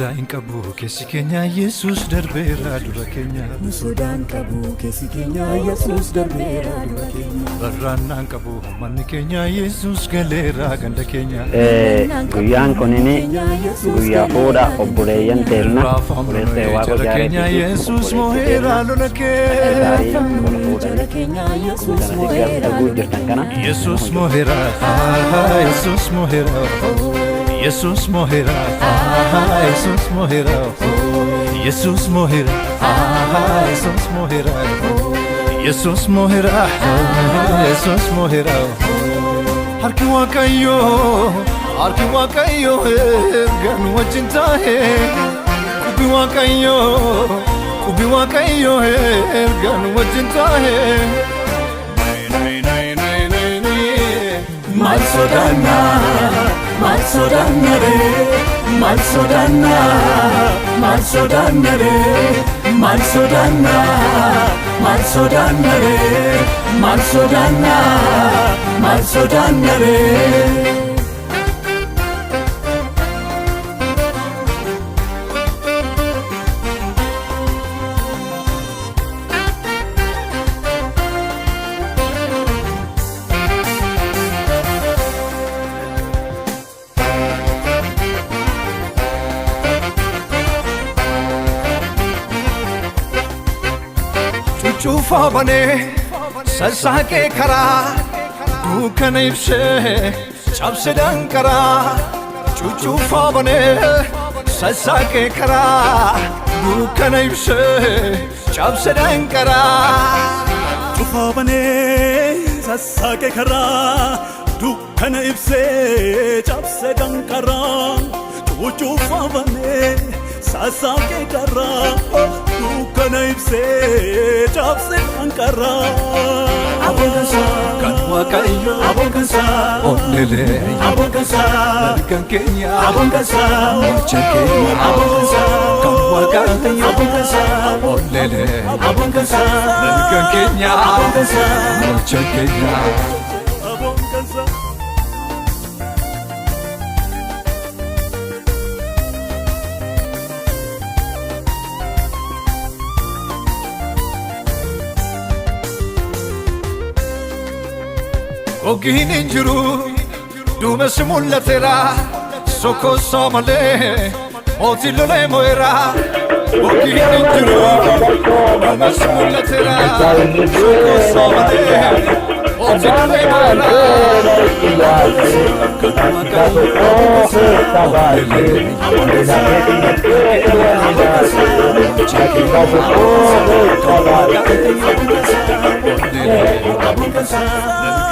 Sodain qabu keessi keenya Yesuus darbeera dura keenya. Sodaan qabu keessi keenya Yesuus darbeera dura keenya. Barraannaan qabu manni keenya Yesuus galeera ganda keenya. Guyyaan kunini guyyaa fuudha obboleeyyan teelna obboleessee waaqa keenya Yesuus moheera lola kee. Yesuus moheera jirtan kana Yesuus moheera Yesuus moheera Yesuus moheera Yesuus moheera Yesuus moheera Yesuus moheera Yesuus moheera Yesuus moheera harki waaqayyo ergaan wajjin taa'e qubi waaqayyo ergaan wajjin taa'e Mal sodanna re mal sodanna re mal sodanna re Chufa bane sasake kara dukana ibse chapse dankara chufa bane sasake kara dukana ibse chapse dankara chufa bane sasake kara dukana ibse chapse dankara chufa bane sasake kara dukana ibse chapse dankara Abongansa kan waaqayyo Abongansa olele Abongansa kan kenya Abongansa mocha kenya Abongansa kan waaqayyo Abongansa olele Abongansa kan kenya Abongansa mocha kenya abongansa Ogin injiru dumes mullatera soko somale otilole moera Ogin injiru dumes mullatera soko somale otilole moera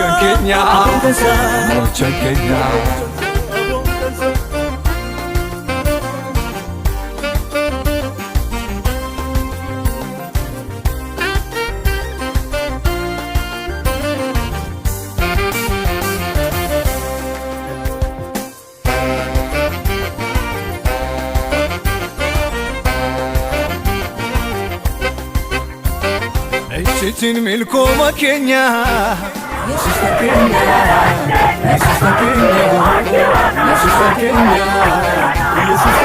kan kenya mocha kenya Echitin milkoma kenya Yesus ta Kenya Yesus ta Kenya Yesus ta Kenya Yesus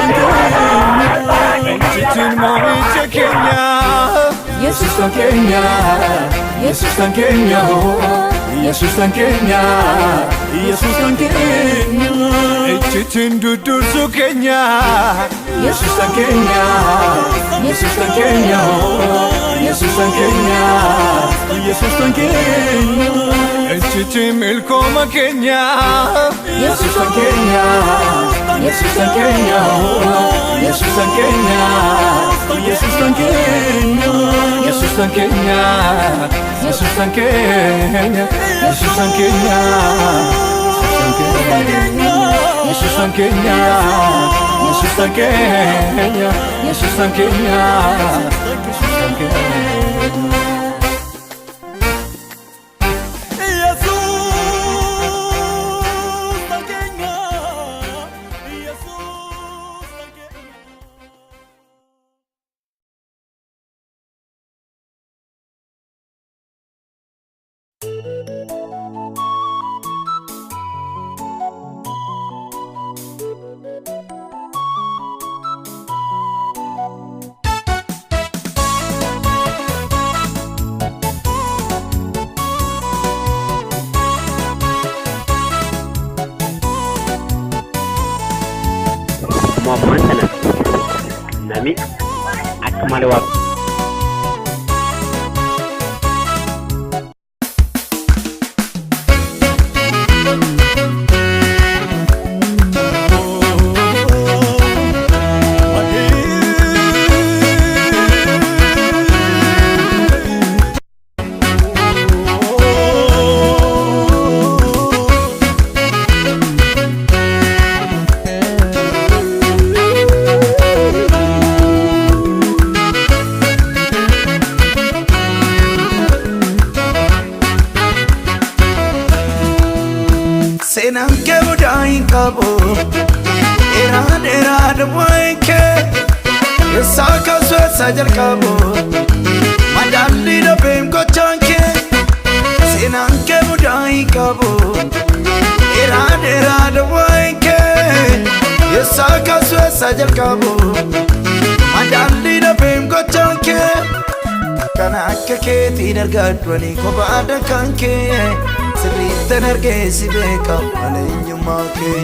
Echitin mocha kenya Yesus ta Kenya Yesus ta Kenya Yesus ta Kenya Yesus Kenya Echitin dudursu kenya Yesus ta Kenya Yesus ta Kenya Yesus ta Kenya Yesus Kenya Echitin milkoma kenya Yesus ta Kenya Yesus ta Kenya Yesus ta Kenya Yesus Kenya Yesus tan kenya Yesus tan kenya Yesus tan kenya Yesus tan kenya Yesus tan kenya Yesus tan kenya Yesus tan kenya dhaga'ame akka malee waaqa. Senang ke budai kabo era dwai ke Saka so sajar kabo Madali da bem ko chanke Senang ke budai kabo era dwai ke Saka so sajar kabo Madali da bem ko chanke Kana ke tinar gadwani ko bada kanke Sirriitti nargee si beeka eenyummaa kee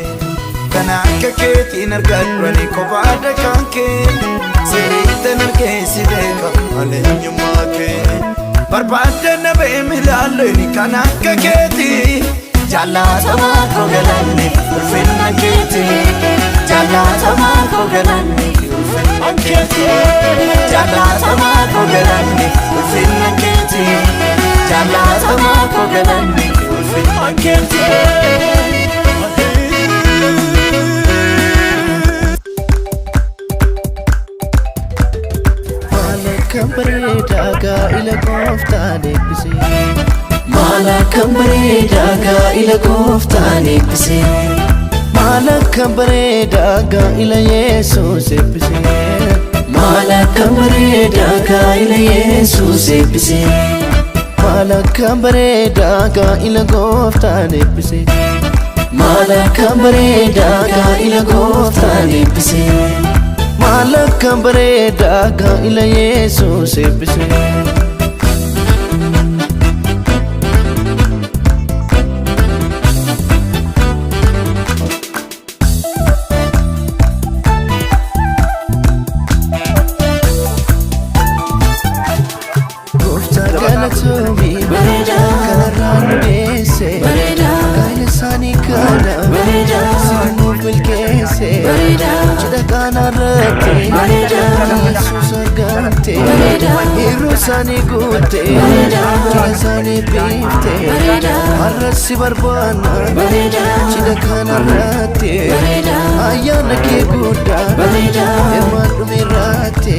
kana akka keetiin argadhani kophaadha kan kee sirriitti nargee si beeka eenyummaa kee barbaadde na beem ilaalleeni kana akka keetii jaallatamaa koo galanni ulfinna keetii jaallatamaa koo galanni ulfinna keetii jaallatamaa koo galanni ulfinna keetii jaallatamaa koo galanni I can't take Malakam bareda ga ila koftaan eebbise Malakam bareda ga ila koftaan eebbise Malakam bareda ga ila Yesuus eebbise Malakam bareda ga ila Yesuus eebbise Malakam bareda ga ila koftaan eebbise Malakam bareda ga ila koftaan eebbise Malakam bareda ga ila Yesuus eebbise Sani gute, sani bifte, arrasi barbana, chida kana rate, ayana ke guda, emadu mirate.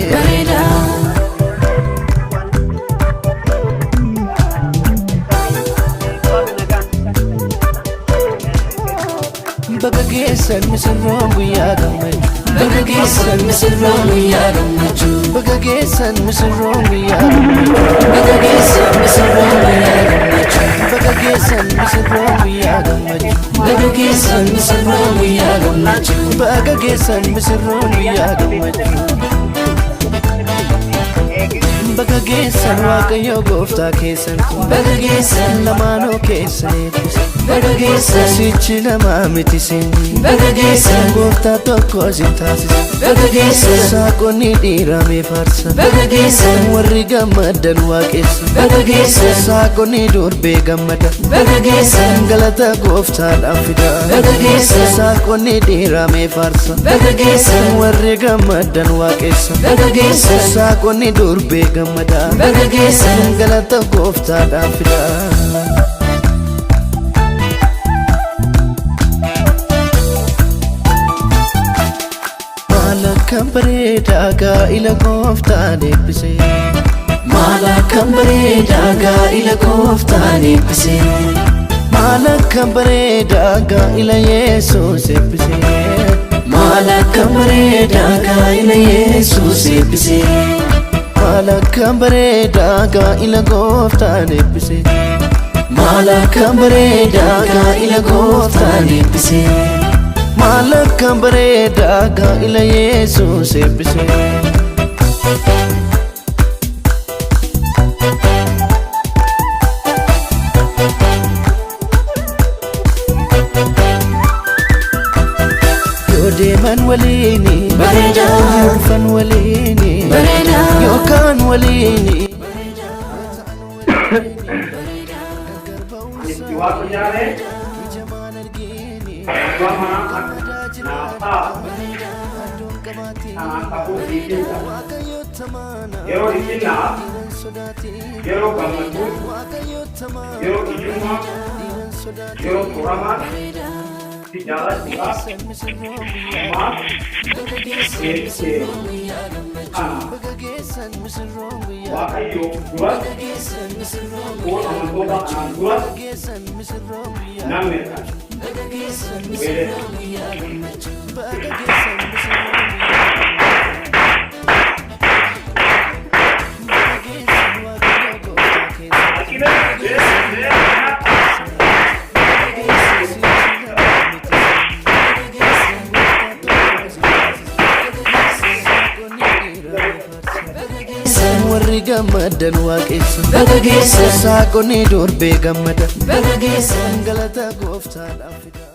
Bagagesan misirroo guyyaa gammachuu Bagagesan misirroo guyyaa gammachuu Bagagesan misirroo guyyaa gammachuu Bagagesan misirroo guyyaa gammachuu Bagagesan misirroo guyyaa gammachuu Bagagesan misirroo guyyaa gammachuu Bagagesan misirroo guyyaa gammachuu Bagagesan waaqayyo gooftaa keessan Bagagesan lamaanoo keessan eebbise Bagagesan sichi namaa miti sinni Bagagesan gooftaa tokko si taasisa Bagagesan saaqonni dhiiramee faarsa Bagagesan warri gammadan waaqessa Bagagesan saaqonni durbee gammada Bagagesan galata gooftaadhaan fida Bagagesan saaqonni dhiiramee faarsa Bagagesan warri gammadan waaqessa Bagagesan saaqonni durbee gammada Bagagesan galata gooftaadhaan fida Malakam bareda ga ila gooftaan eebbise Malakam bareda ga ila gooftaan eebbise Malakam bareda ga ila Yesuus eebbise Malakam bareda ga ila Yesuus eebbise Malakam bareda ga ila gooftaan eebbise Malakam bareda ga ila gooftaan eebbise Malakam bareda ga ila Yesuus eebbise Yoo deeman waliini bareeda yoo dhufan waliini waliini warri gammadan waaqessan baga geessan saaqonni doorbee gammadan baga geessan galata gooftaadhaaf